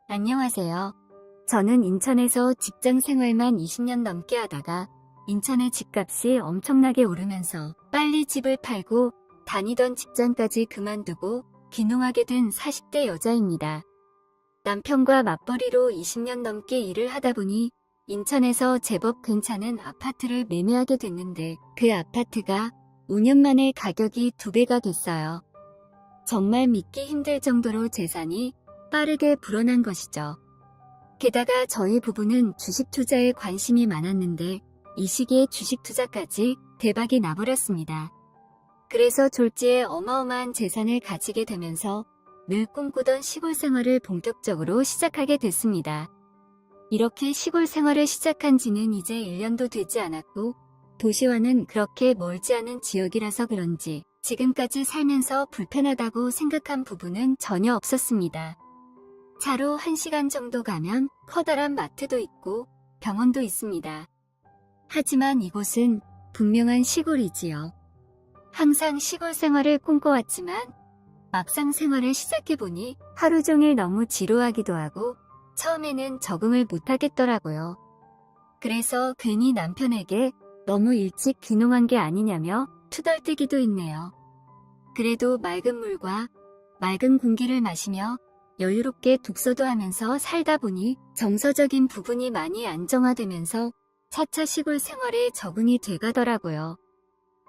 안녕하세요. 저는 인천에서 직장 생활만 20년 넘게 하다가 인천의 집값이 엄청나게 오르면서 빨리 집을 팔고 다니던 직장까지 그만두고 귀농하게 된 40대 여자입니다. 남편과 맞벌이로 20년 넘게 일을 하다 보니 인천에서 제법 괜찮은 아파트를 매매하게 됐는데 그 아파트가 5년 만에 가격이 2배가 됐어요. 정말 믿기 힘들 정도로 재산이 빠르게 불어난 것이죠. 게다가 저희 부부는 주식 투자에 관심이 많았는데 이 시기에 주식 투자까지 대박이 나버렸습니다. 그래서 졸지에 어마어마한 재산을 가지게 되면서 늘 꿈꾸던 시골 생활을 본격적으로 시작하게 됐습니다. 이렇게 시골 생활을 시작한 지는 이제 1년도 되지 않았고 도시와는 그렇게 멀지 않은 지역이라서 그런지 지금까지 살면서 불편하다고 생각한 부분은 전혀 없었습니다. 차로 1시간 정도 가면 커다란 마트도 있고 병원도 있습니다. 하지만 이곳은 분명한 시골이지요. 항상 시골 생활을 꿈꿔왔지만 막상 생활을 시작해보니 하루 종일 너무 지루하기도 하고 처음에는 적응을 못하겠더라고요. 그래서 괜히 남편에게 너무 일찍 귀농한 게 아니냐며 투덜대기도 했네요. 그래도 맑은 물과 맑은 공기를 마시며 여유롭게 독서도 하면서 살다 보니 정서적인 부분이 많이 안정화되면서 차차 시골 생활에 적응이 돼가더라고요.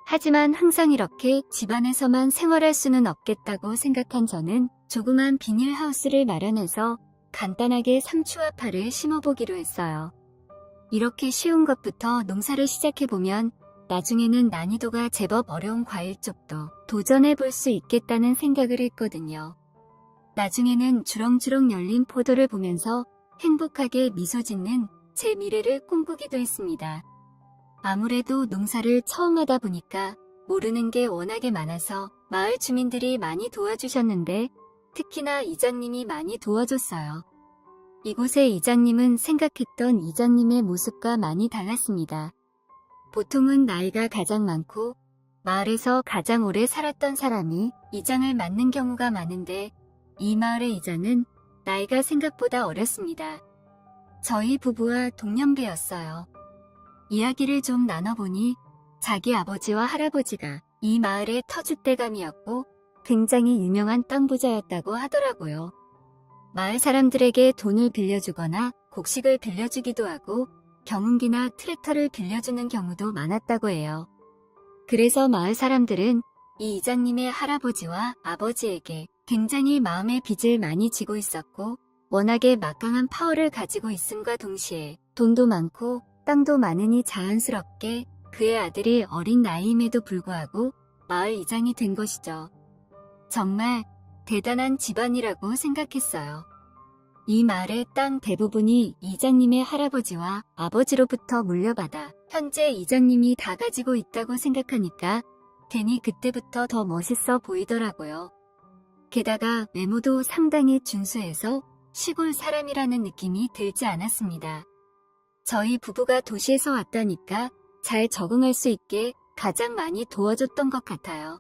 하지만 항상 이렇게 집안에서만 생활할 수는 없겠다고 생각한 저는 조그만 비닐하우스를 마련해서 간단하게 상추와 파를 심어보기로 했어요. 이렇게 쉬운 것부터 농사를 시작해보면 나중에는 난이도가 제법 어려운 과일 쪽도 도전해볼 수 있겠다는 생각을 했거든요. 나중에는 주렁주렁 열린 포도를 보면서 행복하게 미소 짓는 제 미래를 꿈꾸기도 했습니다. 아무래도 농사를 처음 하다 보니까 모르는 게 워낙에 많아서 마을 주민들이 많이 도와주셨는데 특히나 이장님이 많이 도와줬어요. 이곳의 이장님은 생각했던 이장님의 모습과 많이 달랐습니다. 보통은 나이가 가장 많고 마을에서 가장 오래 살았던 사람이 이장을 맡는 경우가 많은데 이 마을의 이장은 나이가 생각보다 어렸습니다. 저희 부부와 동년배였어요. 이야기를 좀 나눠보니 자기 아버지와 할아버지가 이 마을의 터줏대감이었고 굉장히 유명한 땅 부자였다고 하더라고요. 마을 사람들에게 돈을 빌려주거나 곡식을 빌려주기도 하고 경운기나 트랙터를 빌려주는 경우도 많았다고 해요. 그래서 마을 사람들은 이 이장님의 할아버지와 아버지에게 굉장히 마음의 빚을 많이 지고 있었고 워낙에 막강한 파워를 가지고 있음과 동시에 돈도 많고 땅도 많으니 자연스럽게 그의 아들이 어린 나이임에도 불구하고 마을 이장이 된 것이죠. 정말 대단한 집안이라고 생각했어요. 이 마을의 땅 대부분이 이장님의 할아버지와 아버지로부터 물려받아 현재 이장님이 다 가지고 있다고 생각하니까 괜히 그때부터 더 멋있어 보이더라고요. 게다가 외모도 상당히 준수해서 시골 사람이라는 느낌이 들지 않았습니다. 저희 부부가 도시에서 왔다니까 잘 적응할 수 있게 가장 많이 도와줬던 것 같아요.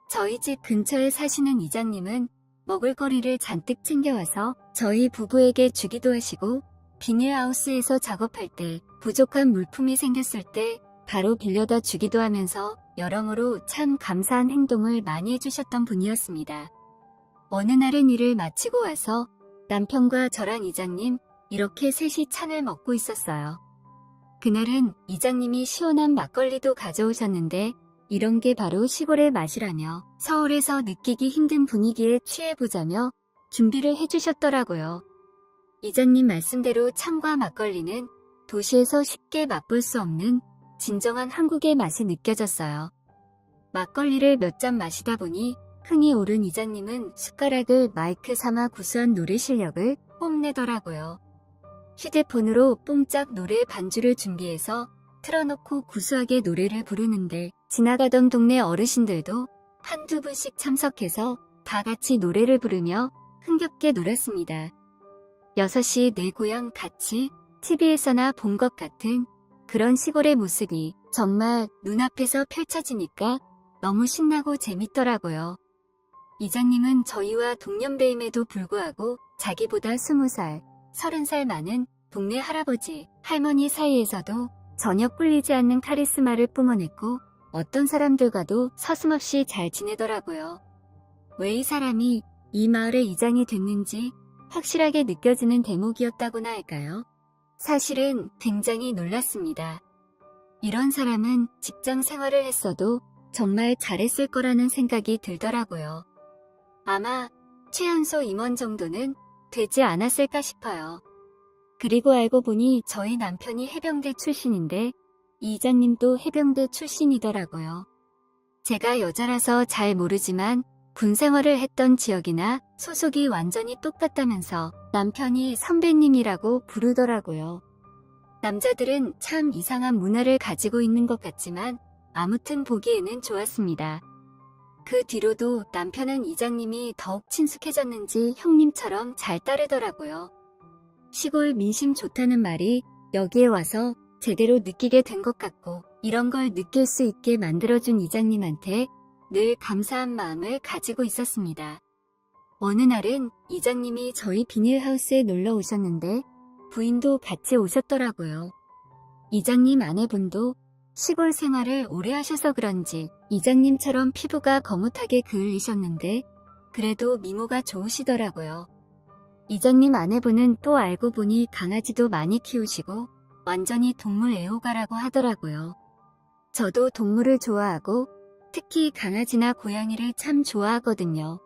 저희 집 근처에 사시는 이장님은 먹을거리를 잔뜩 챙겨와서 저희 부부에게 주기도 하시고 비닐하우스에서 작업할 때 부족한 물품이 생겼을 때 바로 빌려다 주기도 하면서 여러모로 참 감사한 행동을 많이 해주셨던 분이었습니다. 어느 날은 일을 마치고 와서 남편과 저랑 이장님 이렇게 셋이 찬을 먹고 있었어요. 그날은 이장님이 시원한 막걸리도 가져오셨는데 이런 게 바로 시골의 맛이라며 서울에서 느끼기 힘든 분위기에 취해보자며 준비를 해주셨더라고요. 이장님 말씀대로 찬과 막걸리는 도시에서 쉽게 맛볼 수 없는 진정한 한국의 맛이 느껴졌어요. 막걸리를 몇 잔 마시다 보니 흥이 오른 이장님은 숟가락을 마이크 삼아 구수한 노래 실력을 뽐내더라고요. 휴대폰으로 뽕짝 노래 반주를 준비해서 틀어놓고 구수하게 노래를 부르는데 지나가던 동네 어르신들도 한두 분씩 참석해서 다 같이 노래를 부르며 흥겹게 놀았습니다. 6시 내 고향 같이 TV에서나 본 것 같은 그런 시골의 모습이 정말 눈앞에서 펼쳐지니까 너무 신나고 재밌더라고요. 이장님은 저희와 동년배임에도 불구하고 자기보다 20살, 30살 많은 동네 할아버지, 할머니 사이에서도 전혀 꿀리지 않는 카리스마를 뿜어냈고 어떤 사람들과도 서슴없이 잘 지내더라고요. 왜 이 사람이 이 마을의 이장이 됐는지 확실하게 느껴지는 대목이었다고나 할까요? 사실은 굉장히 놀랐습니다. 이런 사람은 직장 생활을 했어도 정말 잘했을 거라는 생각이 들더라고요. 아마 최연소 임원 정도는 되지 않았을까 싶어요. 그리고 알고 보니 저희 남편이 해병대 출신인데 이 이장님도 해병대 출신이더라고요. 제가 여자라서 잘 모르지만 군 생활을 했던 지역이나 소속이 완전히 똑같다면서 남편이 선배님이라고 부르더라고요. 남자들은 참 이상한 문화를 가지고 있는 것 같지만 아무튼 보기에는 좋았습니다. 그 뒤로도 남편은 이장님이 더욱 친숙해졌는지 형님처럼 잘 따르더라고요. 시골 민심 좋다는 말이 여기에 와서 제대로 느끼게 된 것 같고 이런 걸 느낄 수 있게 만들어준 이장님한테 늘 감사한 마음을 가지고 있었습니다. 어느 날은 이장님이 저희 비닐하우스에 놀러 오셨는데 부인도 같이 오셨더라고요. 이장님 아내분도 시골 생활을 오래 하셔서 그런지 이장님처럼 피부가 거뭇하게 그을리셨는데 그래도 미모가 좋으시더라고요. 이장님 아내분은 또 알고 보니 강아지도 많이 키우시고 완전히 동물 애호가라고 하더라고요. 저도 동물을 좋아하고 특히 강아지나 고양이를 참 좋아하거든요.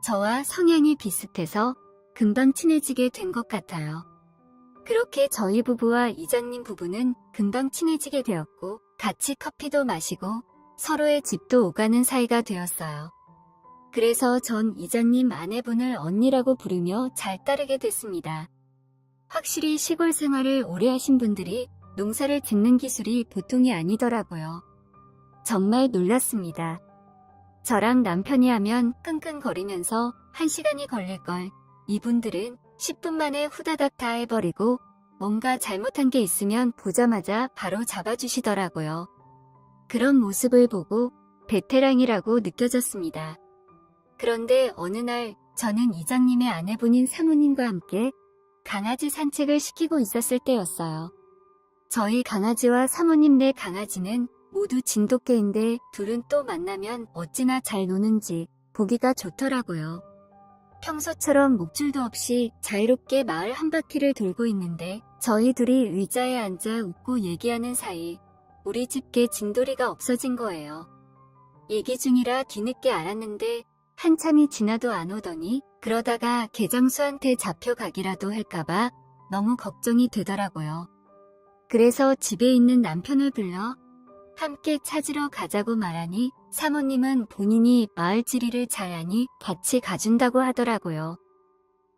저와 성향이 비슷해서 금방 친해지게 된 것 같아요. 그렇게 저희 부부와 이장님 부부는 금방 친해지게 되었고 같이 커피도 마시고 서로의 집도 오가는 사이가 되었어요. 그래서 전 이장님 아내분을 언니라고 부르며 잘 따르게 됐습니다. 확실히 시골 생활을 오래 하신 분들이 농사를 짓는 기술이 보통이 아니더라고요. 정말 놀랐습니다. 저랑 남편이 하면 끙끙거리면서 1시간이 걸릴걸 이분들은 10분 만에 후다닥 다 해버리고 뭔가 잘못한 게 있으면 보자마자 바로 잡아주시더라고요. 그런 모습을 보고 베테랑이라고 느껴졌습니다. 그런데 어느 날 저는 이장님의 아내분인 사모님과 함께 강아지 산책을 시키고 있었을 때였어요. 저희 강아지와 사모님네 강아지는 모두 진돗개인데 둘은 또 만나면 어찌나 잘 노는지 보기가 좋더라고요. 평소처럼 목줄도 없이 자유롭게 마을 한 바퀴를 돌고 있는데 저희 둘이 의자에 앉아 웃고 얘기하는 사이 우리 집 개 진돌이가 없어진 거예요. 얘기 중이라 뒤늦게 알았는데 한참이 지나도 안 오더니 그러다가 개장수한테 잡혀가기라도 할까봐 너무 걱정이 되더라고요. 그래서 집에 있는 남편을 불러 함께 찾으러 가자고 말하니 사모님은 본인이 마을 지리를 잘 아니 같이 가준다고 하더라고요.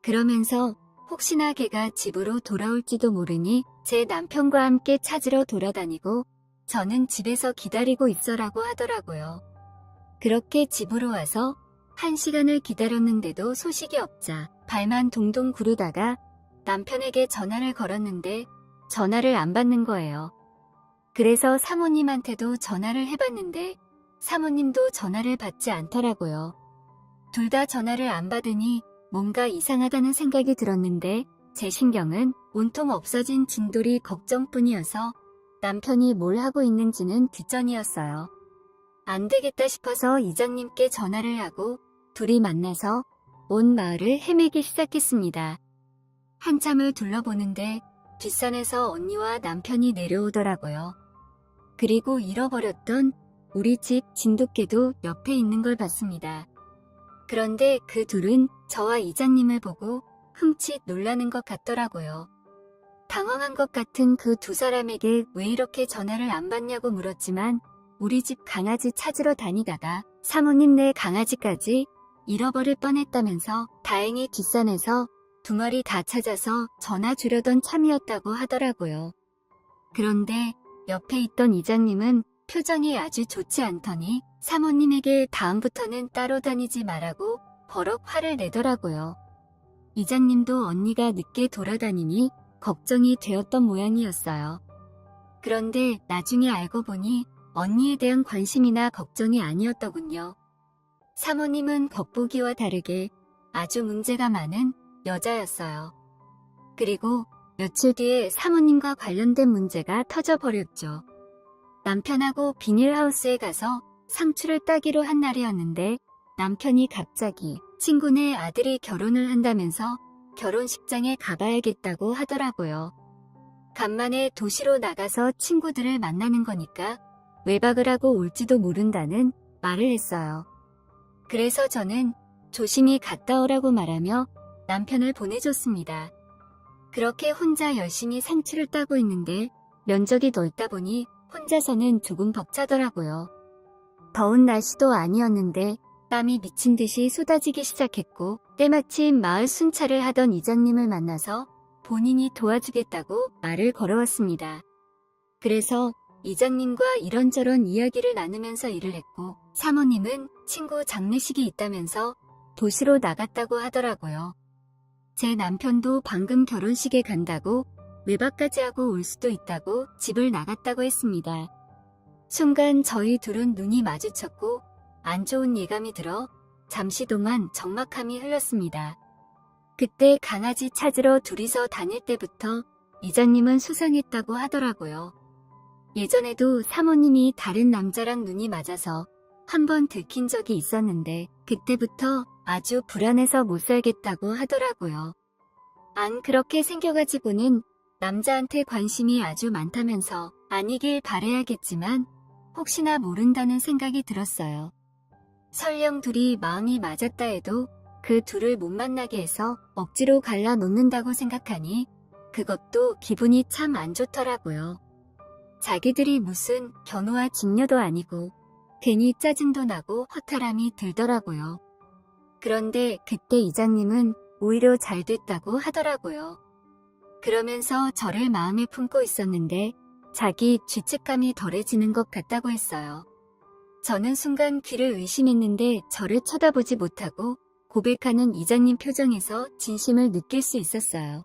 그러면서 혹시나 걔가 집으로 돌아올지도 모르니 제 남편과 함께 찾으러 돌아다니고 저는 집에서 기다리고 있어라고 하더라고요. 그렇게 집으로 와서 1시간을 기다렸는데도 소식이 없자 발만 동동 구르다가 남편에게 전화를 걸었는데 전화를 안 받는 거예요. 그래서 사모님한테도 전화를 해봤는데 사모님도 전화를 받지 않더라고요. 둘 다 전화를 안 받으니 뭔가 이상하다는 생각이 들었는데 제 신경은 온통 없어진 진돌이 걱정뿐이어서 남편이 뭘 하고 있는지는 뒷전이었어요. 안 되겠다 싶어서 이장님께 전화를 하고 둘이 만나서 온 마을을 헤매기 시작했습니다. 한참을 둘러보는데 뒷산에서 언니와 남편이 내려오더라고요. 그리고 잃어버렸던 우리 집 진돗개도 옆에 있는 걸 봤습니다. 그런데 그 둘은 저와 이장님을 보고 흠칫 놀라는 것 같더라고요. 당황한 것 같은 그 두 사람에게 왜 이렇게 전화를 안 받냐고 물었지만 우리 집 강아지 찾으러 다니다가 사모님네 강아지까지 잃어버릴 뻔했다면서 다행히 뒷산에서 2마리 다 찾아서 전화 주려던 참이었다고 하더라고요. 그런데 옆에 있던 이장님은 표정이 아주 좋지 않더니 사모님에게 다음부터는 따로 다니지 말라고 버럭 화를 내더라고요. 이장님도 언니가 늦게 돌아다니니 걱정이 되었던 모양이었어요. 그런데 나중에 알고 보니 언니에 대한 관심이나 걱정이 아니었더군요. 사모님은 겉보기와 다르게 아주 문제가 많은 여자였어요. 그리고 며칠 뒤에 사모님과 관련된 문제가 터져버렸죠. 남편하고 비닐하우스에 가서 상추를 따기로 한 날이었는데 남편이 갑자기 친구네 아들이 결혼을 한다면서 결혼식장에 가봐야겠다고 하더라고요. 간만에 도시로 나가서 친구들을 만나는 거니까 외박을 하고 올지도 모른다는 말을 했어요. 그래서 저는 조심히 갔다 오라고 말하며 남편을 보내줬습니다. 그렇게 혼자 열심히 상추를 따고 있는데 면적이 넓다 보니 혼자서는 조금 벅차더라고요. 더운 날씨도 아니었는데 땀이 미친 듯이 쏟아지기 시작했고 때마침 마을 순찰을 하던 이장님을 만나서 본인이 도와주겠다고 말을 걸어왔습니다. 그래서 이장님과 이런저런 이야기를 나누면서 일을 했고 사모님은 친구 장례식이 있다면서 도시로 나갔다고 하더라고요. 제 남편도 방금 결혼식에 간다고 외박까지 하고 올 수도 있다고 집을 나갔다고 했습니다. 순간 저희 둘은 눈이 마주쳤고 안 좋은 예감이 들어 잠시 동안 적막함이 흘렀습니다. 그때 강아지 찾으러 둘이서 다닐 때부터 이장님은 수상했다고 하더라고요. 예전에도 사모님이 다른 남자랑 눈이 맞아서 한번 들킨 적이 있었는데 그때부터 아주 불안해서 못 살겠다고 하더라고요. 안 그렇게 생겨가지고는 남자한테 관심이 아주 많다면서 아니길 바라야겠지만 혹시나 모른다는 생각이 들었어요. 설령 둘이 마음이 맞았다 해도 그 둘을 못 만나게 해서 억지로 갈라놓는다고 생각하니 그것도 기분이 참 안 좋더라고요. 자기들이 무슨 견우와 직녀도 아니고 괜히 짜증도 나고 허탈함이 들더라고요. 그런데 그때 이장님은 오히려 잘 됐다고 하더라고요. 그러면서 저를 마음에 품고 있었는데 자기 죄책감이 덜해지는 것 같다고 했어요. 저는 순간 귀를 의심했는데 저를 쳐다보지 못하고 고백하는 이장님 표정에서 진심을 느낄 수 있었어요.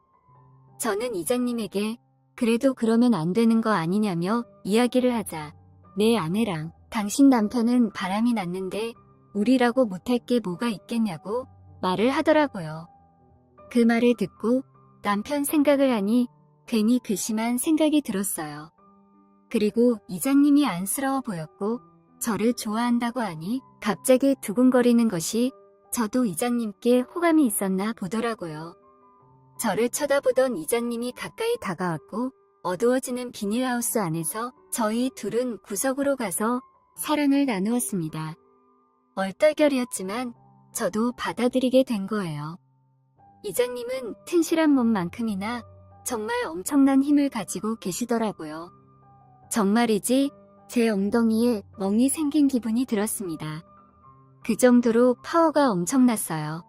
저는 이장님에게 그래도 그러면 안 되는 거 아니냐며 이야기를 하자 내 아내랑 당신 남편은 바람이 났는데 우리라고 못할 게 뭐가 있겠냐고 말을 하더라고요. 그 말을 듣고 남편 생각을 하니 괜히 괘씸한 생각이 들었어요. 그리고 이장님이 안쓰러워 보였고 저를 좋아한다고 하니 갑자기 두근거리는 것이 저도 이장님께 호감이 있었나 보더라고요. 저를 쳐다보던 이장님이 가까이 다가왔고 어두워지는 비닐하우스 안에서 저희 둘은 구석으로 가서 사랑을 나누었습니다. 얼떨결이었지만 저도 받아들이게 된 거예요. 이장님은 튼실한 몸만큼이나 정말 엄청난 힘을 가지고 계시더라고요. 정말이지 제 엉덩이에 멍이 생긴 기분이 들었습니다. 그 정도로 파워가 엄청났어요.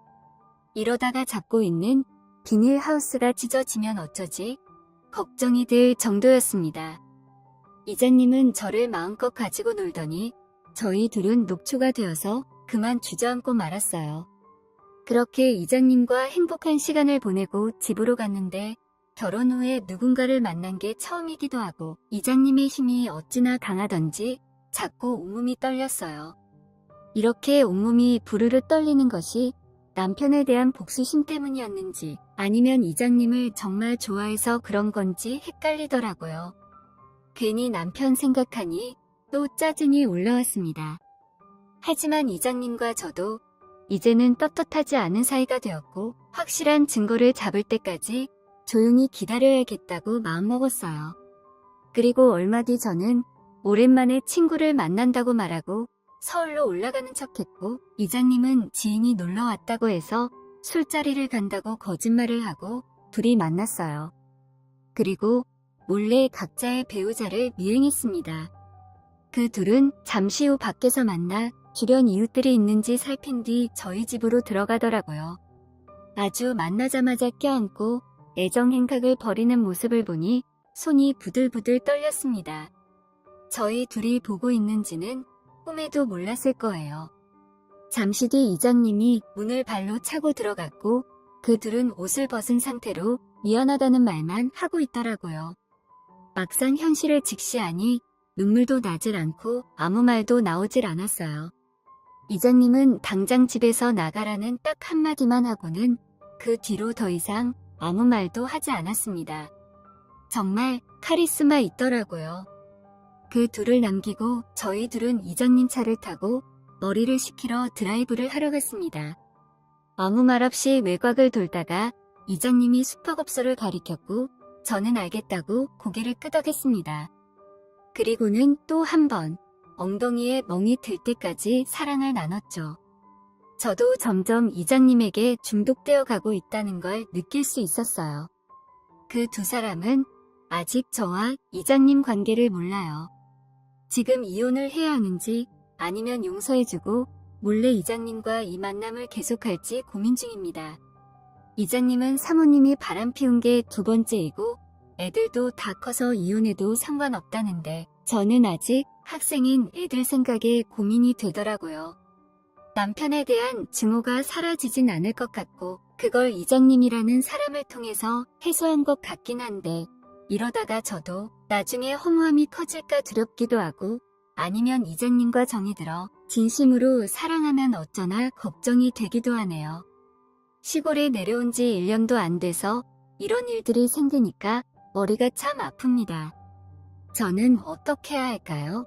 이러다가 잡고 있는 비닐하우스가 찢어지면 어쩌지? 걱정이 들 정도였습니다. 이장님은 저를 마음껏 가지고 놀더니 저희 둘은 녹초가 되어서 그만 주저앉고 말았어요. 그렇게 이장님과 행복한 시간을 보내고 집으로 갔는데 결혼 후에 누군가를 만난 게 처음이기도 하고 이장님의 힘이 어찌나 강하던지 자꾸 온몸이 떨렸어요. 이렇게 온몸이 부르르 떨리는 것이 남편에 대한 복수심 때문이었는지 아니면 이장님을 정말 좋아해서 그런 건지 헷갈리더라고요. 괜히 남편 생각하니 또 짜증이 올라왔습니다. 하지만 이장님과 저도 이제는 떳떳하지 않은 사이가 되었고 확실한 증거를 잡을 때까지 조용히 기다려야겠다고 마음먹었어요. 그리고 얼마 뒤 저는 오랜만에 친구를 만난다고 말하고 서울로 올라가는 척했고 이장님은 지인이 놀러 왔다고 해서 술자리를 간다고 거짓말을 하고 둘이 만났어요. 그리고 몰래 각자의 배우자를 미행했습니다. 그 둘은 잠시 후 밖에서 만나 주변 이웃들이 있는지 살핀 뒤 저희 집으로 들어가더라고요. 아주 만나자마자 껴안고 애정 행각을 벌이는 모습을 보니 손이 부들부들 떨렸습니다. 저희 둘이 보고 있는지는 꿈에도 몰랐을 거예요. 잠시 뒤 이장님이 문을 발로 차고 들어갔고 그 둘은 옷을 벗은 상태로 미안하다는 말만 하고 있더라고요. 막상 현실을 직시하니 눈물도 나질 않고 아무 말도 나오질 않았어요. 이장님은 당장 집에서 나가라는 딱 한마디만 하고는 그 뒤로 더 이상 아무 말도 하지 않았습니다. 정말 카리스마 있더라고요. 그 둘을 남기고 저희 둘은 이장님 차를 타고 머리를 식히러 드라이브를 하러 갔습니다. 아무 말 없이 외곽을 돌다가 이장님이 슈퍼겁소를 가리켰고 저는 알겠다고 고개를 끄덕였습니다. 그리고는 또 한 번 엉덩이에 멍이 들 때까지 사랑을 나눴죠. 저도 점점 이장님에게 중독되어 가고 있다는 걸 느낄 수 있었어요. 그 두 사람은 아직 저와 이장님 관계를 몰라요. 지금 이혼을 해야 하는지 아니면 용서해주고 몰래 이장님과 이 만남을 계속할지 고민 중입니다. 이장님은 사모님이 바람피운 게 두 번째이고 애들도 다 커서 이혼해도 상관없다는데 저는 아직 학생인 애들 생각에 고민이 되더라고요. 남편에 대한 증오가 사라지진 않을 것 같고 그걸 이장님이라는 사람을 통해서 해소한 것 같긴 한데 이러다가 저도 나중에 허무함이 커질까 두렵기도 하고 아니면 이장님과 정이 들어 진심으로 사랑하면 어쩌나 걱정이 되기도 하네요. 시골에 내려온 지 1년도 안 돼서 이런 일들이 생기니까 머리가 참 아픕니다. 저는 어떻게 해야 할까요?